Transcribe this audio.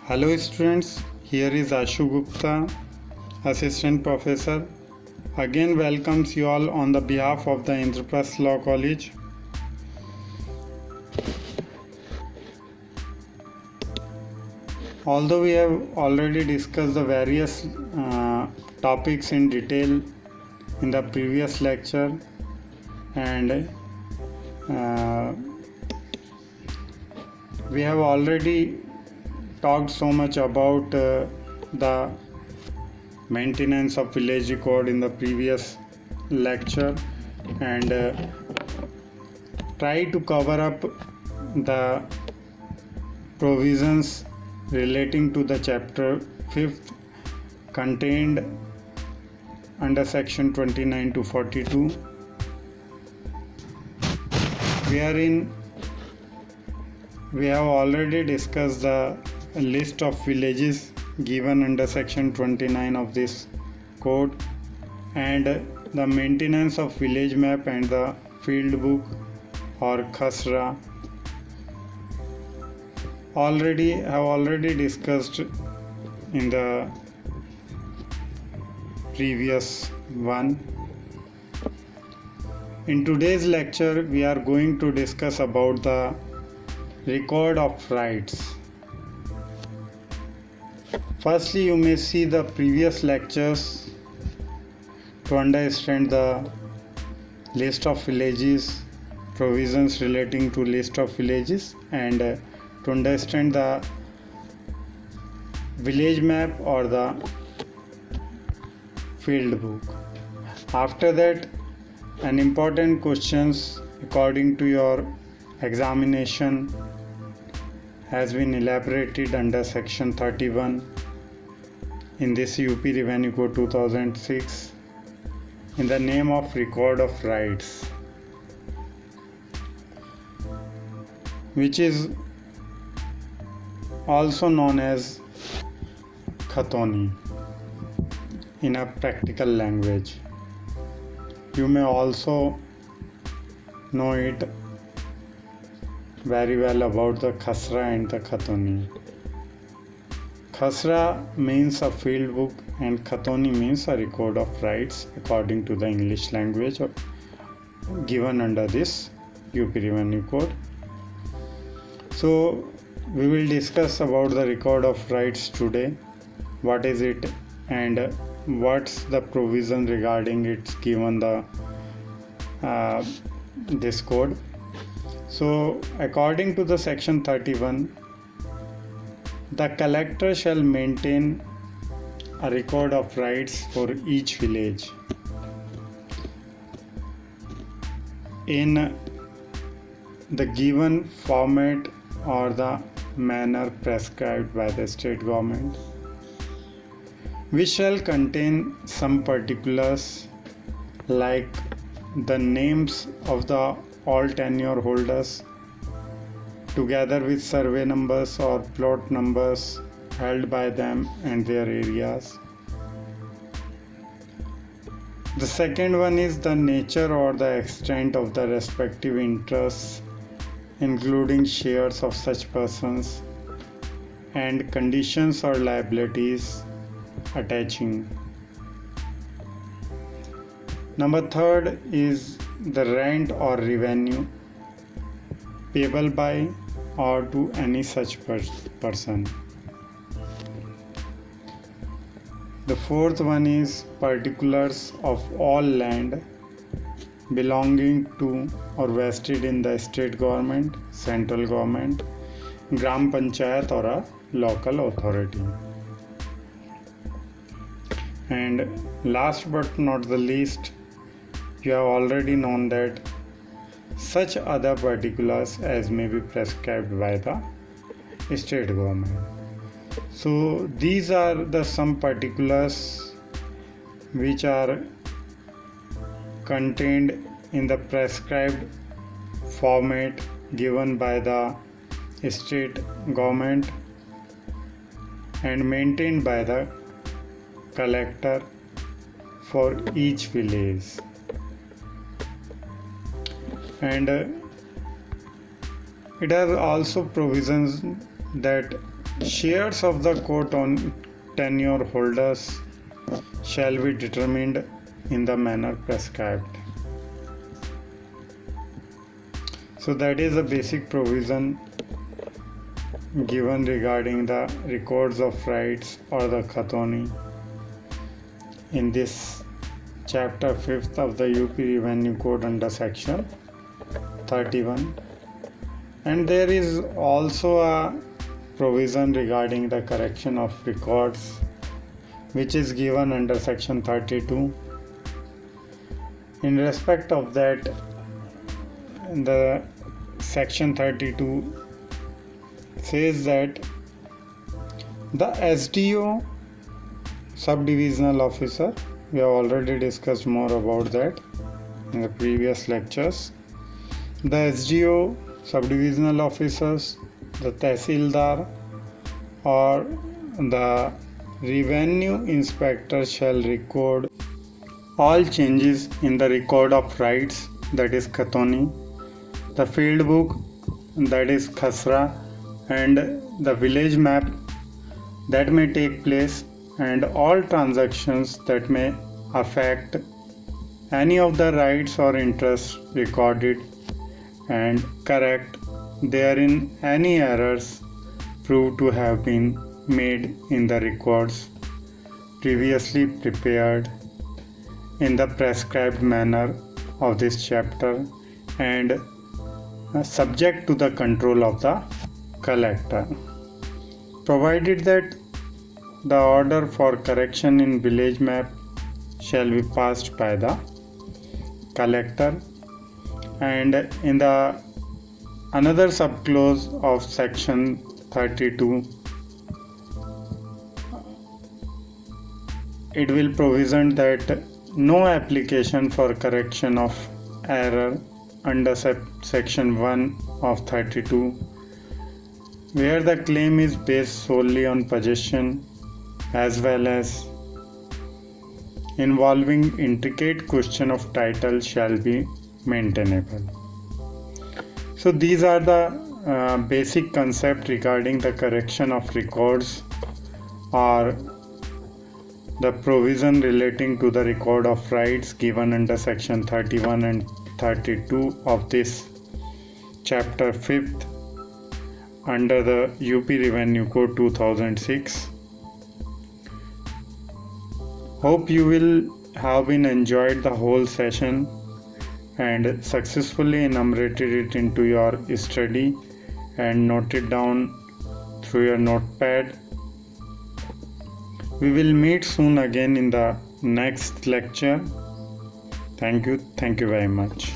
Hello students, here is Ashu Gupta, Assistant Professor. Again welcomes you all on the behalf of the Indraprasth Law College. Although we have already discussed the various topics in detail in the previous lecture and we have already talked so much about the maintenance of village record in the previous lecture and try to cover up the provisions relating to the chapter 5th contained under section 29 to 42 wherein we have already discussed the list of villages given under section 29 of this code and the maintenance of village map and the field book or khasra already discussed in the previous one. In today's lecture we are going to discuss about the record of rights. Firstly, you may see the previous lectures to understand the list of villages, provisions relating to list of villages, and to understand the village map or the field book. After that, an important questions according to your examination has been elaborated under section 31 in this UP Revenue Code 2006 in the name of record of rights, which is also known as khatoni in a practical language. You may also know it very well about the khasra and the khatoni. Khasra means a field book and khatoni means a record of rights according to the English language given under this UP Revenue Code. So we will discuss about the record of rights today. What is it and what's the provision regarding it given the this code. So according to the section 31, the collector shall maintain a record of rights for each village in the given format or the manner prescribed by the state government, which shall contain some particulars like the names of the all tenure holders together with survey numbers or plot numbers held by them and their areas. The second one is the nature or the extent of the respective interests, including shares of such persons and conditions or liabilities attaching. Number third is the rent or revenue payable by or to any such person. The fourth one is particulars of all land belonging to or vested in the state government, central government, gram panchayat or a local authority. And last but not the least, you have already known that such other particulars as may be prescribed by the state government. So these are the some particulars which are contained in the prescribed format given by the state government and maintained by the collector for each village. And it has also provisions that Shares of the quote on tenure holders shall be determined in the manner prescribed. So that is a basic provision given regarding the records of rights or the khatoni in this chapter 5th of the UP Revenue Code under section 31. And there is also a provision regarding the correction of records which is given under section 32. In respect of that, the section 32 says that the SDO, subdivisional officer, we have already discussed more about that in the previous lectures. The SDO, subdivisional officers, the Tehsildar or the revenue inspector shall record all changes in the record of rights, that is khatoni, the field book, that is khasra, and the village map that may take place, and all transactions that may affect any of the rights or interests recorded, and correct therein any errors proved to have been made in the records previously prepared in the prescribed manner of this chapter, and subject to the control of the collector, provided that the order for correction in village map shall be passed by the collector. And in the another subclause of section 32, it will provision that no application for correction of error under section 1 of 32, where the claim is based solely on possession as well as involving intricate question of title, shall be maintainable. So these are the basic concept regarding the correction of records or the provision relating to the record of rights given under section 31 and 32 of this chapter 5th under the UP Revenue Code 2006. Hope you will have been enjoyed the whole session and successfully enumerated it into your study and noted down through your notepad. We will meet soon again in the next lecture. Thank you very much.